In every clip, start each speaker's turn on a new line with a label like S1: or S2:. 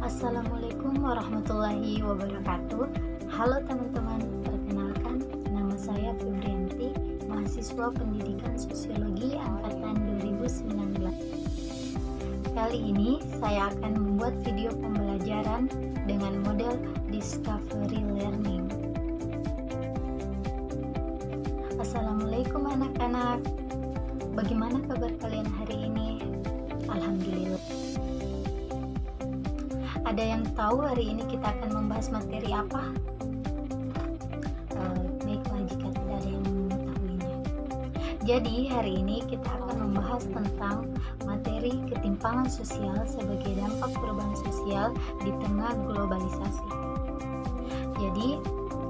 S1: Assalamualaikum warahmatullahi wabarakatuh. Halo teman-teman, perkenalkan nama saya Febrianti, mahasiswa Pendidikan Sosiologi angkatan 2019. Kali ini saya akan membuat video pembelajaran dengan model Discovery Learning. Assalamualaikum anak-anak. Bagaimana kabar kalian hari ini? Alhamdulillah. Ada yang tahu hari ini kita akan membahas materi apa? Baiklah jika tidak ada yang mengetahuinya. Jadi hari ini kita akan membahas tentang materi ketimpangan sosial sebagai dampak perubahan sosial di tengah globalisasi. Jadi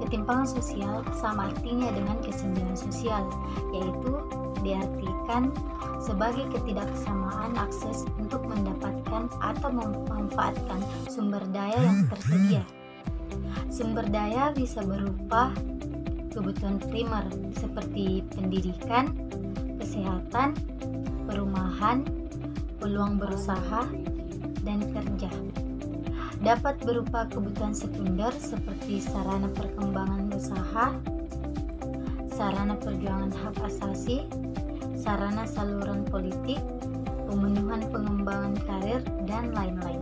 S1: ketimpangan sosial sama artinya dengan kesenjangan sosial, yaitu diartikan sebagai ketidaksamaan akses untuk mendapatkan atau memanfaatkan sumber daya yang tersedia. Sumber daya bisa berupa kebutuhan primer seperti pendidikan, kesehatan, perumahan, peluang berusaha, dan kerja. Dapat berupa kebutuhan sekunder seperti sarana perkembangan usaha, sarana perjuangan hak asasi, sarana saluran politik, pemenuhan pengembangan karir, dan lain-lain.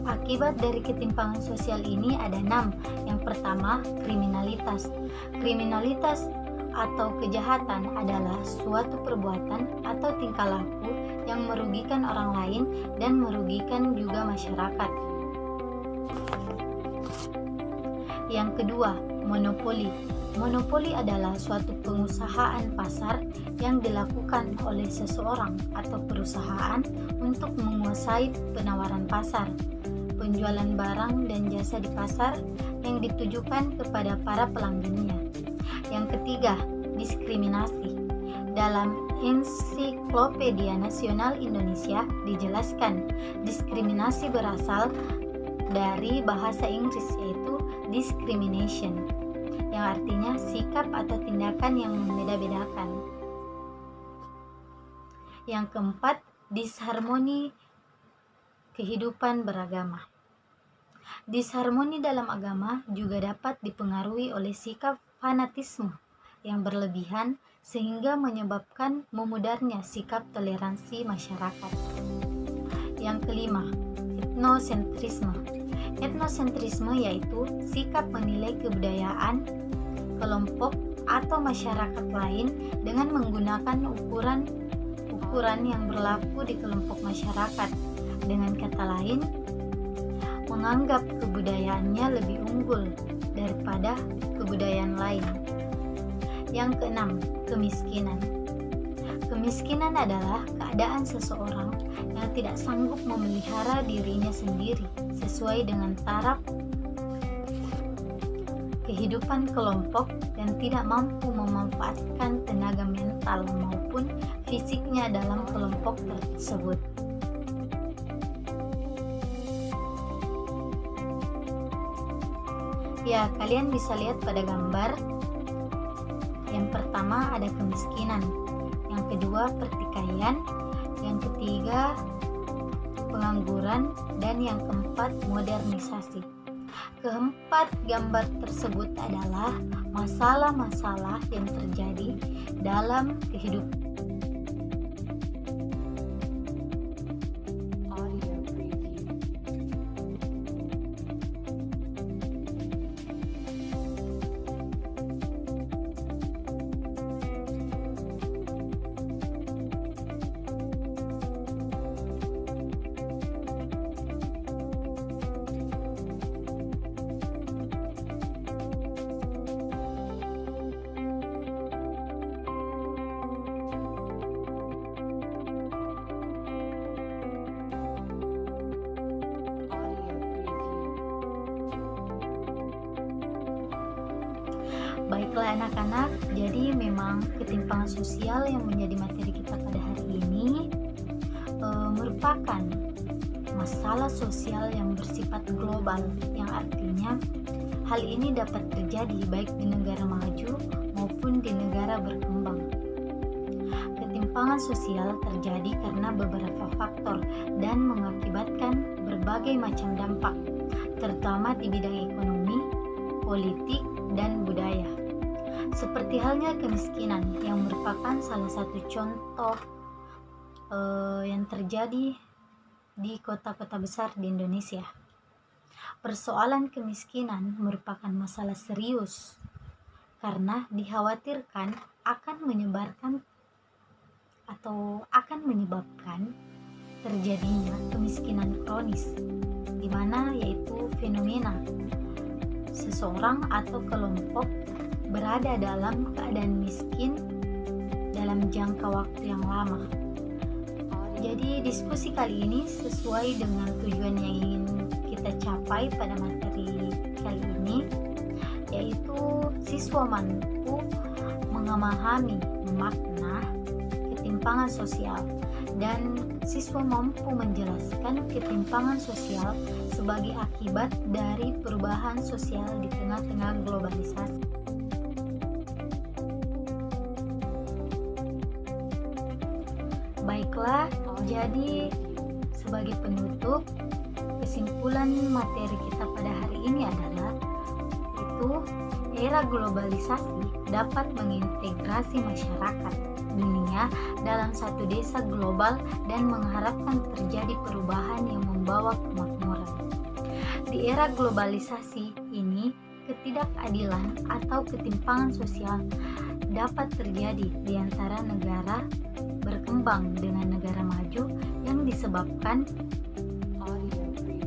S1: Akibat dari ketimpangan sosial ini ada 6. Yang pertama, kriminalitas. Kriminalitas atau kejahatan adalah suatu perbuatan atau tingkah laku yang merugikan orang lain dan merugikan juga masyarakat. Yang kedua, monopoli. Monopoli adalah suatu pengusahaan pasar yang dilakukan oleh seseorang atau perusahaan untuk menguasai penawaran pasar, penjualan barang dan jasa di pasar yang ditujukan kepada para pelanggannya. Yang ketiga, diskriminasi. Dalam Ensiklopedia Nasional Indonesia dijelaskan, diskriminasi berasal dari bahasa Inggris yaitu discrimination, yang artinya sikap atau tindakan yang membeda-bedakan. Yang keempat, disharmoni kehidupan beragama. Disharmoni dalam agama juga dapat dipengaruhi oleh sikap fanatisme yang berlebihan sehingga menyebabkan memudarnya sikap toleransi masyarakat. Yang kelima, etnosentrisme. Etnosentrisme yaitu sikap menilai kebudayaan kelompok atau masyarakat lain dengan menggunakan ukuran yang berlaku di kelompok masyarakat. Dengan kata lain, menganggap kebudayaannya lebih unggul daripada kebudayaan lain. Yang keenam, kemiskinan. Kemiskinan adalah keadaan seseorang yang tidak sanggup memelihara dirinya sendiri sesuai dengan taraf kehidupan kelompok dan tidak mampu memanfaatkan tenaga mental maupun fisiknya dalam kelompok tersebut. Ya, kalian bisa lihat pada gambar. Yang pertama ada kemiskinan, yang kedua pertikaian, yang ketiga pengangguran, dan yang keempat modernisasi. Keempat gambar tersebut adalah masalah-masalah yang terjadi dalam kehidupan. Baiklah anak-anak, jadi memang ketimpangan sosial yang menjadi materi kita pada hari ini merupakan masalah sosial yang bersifat global, yang artinya hal ini dapat terjadi baik di negara maju maupun di negara berkembang. Ketimpangan sosial terjadi karena beberapa faktor dan mengakibatkan berbagai macam dampak, terutama di bidang ekonomi, politik, dan budaya. Seperti halnya kemiskinan yang merupakan salah satu contoh yang terjadi di kota-kota besar di Indonesia. Persoalan kemiskinan merupakan masalah serius karena dikhawatirkan akan menyebabkan terjadinya kemiskinan kronis, di mana yaitu fenomena seseorang atau kelompok berada dalam keadaan miskin dalam jangka waktu yang lama. Jadi diskusi kali ini sesuai dengan tujuan yang ingin kita capai pada materi kali ini, yaitu siswa mampu memahami makna ketimpangan sosial dan siswa mampu menjelaskan ketimpangan sosial sebagai akibat dari perubahan sosial di tengah-tengah globalisasi. Baiklah, jadi sebagai penutup, kesimpulan materi kita pada hari ini adalah era globalisasi dapat mengintegrasi masyarakat dunia dalam satu desa global dan mengharapkan terjadi perubahan yang membawa kemakmuran. Di era globalisasi ini, ketidakadilan atau ketimpangan sosial dapat terjadi di antara negara berkembang dengan negara maju yang disebabkan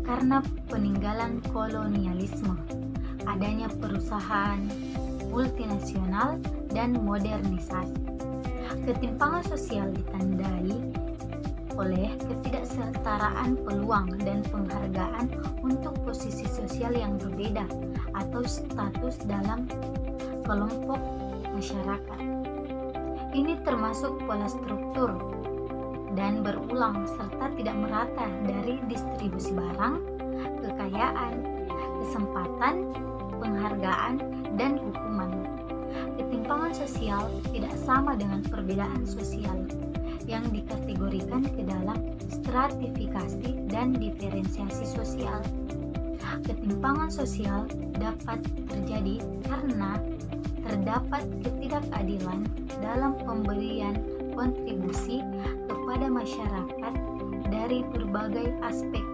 S1: karena peninggalan kolonialisme, adanya perusahaan multinasional, dan modernisasi. Ketimpangan sosial ditandai oleh ketidaksetaraan peluang dan penghargaan untuk posisi sosial yang berbeda atau status dalam kelompok masyarakat. Ini termasuk pola struktur dan berulang serta tidak merata dari distribusi barang, kekayaan, kesempatan, penghargaan, dan hukuman. Ketimpangan sosial tidak sama dengan perbedaan sosial yang dikategorikan ke dalam stratifikasi dan diferensiasi sosial. Ketimpangan sosial dapat terjadi karena terdapat ketidakadilan dalam pemberian kontribusi kepada masyarakat dari berbagai aspek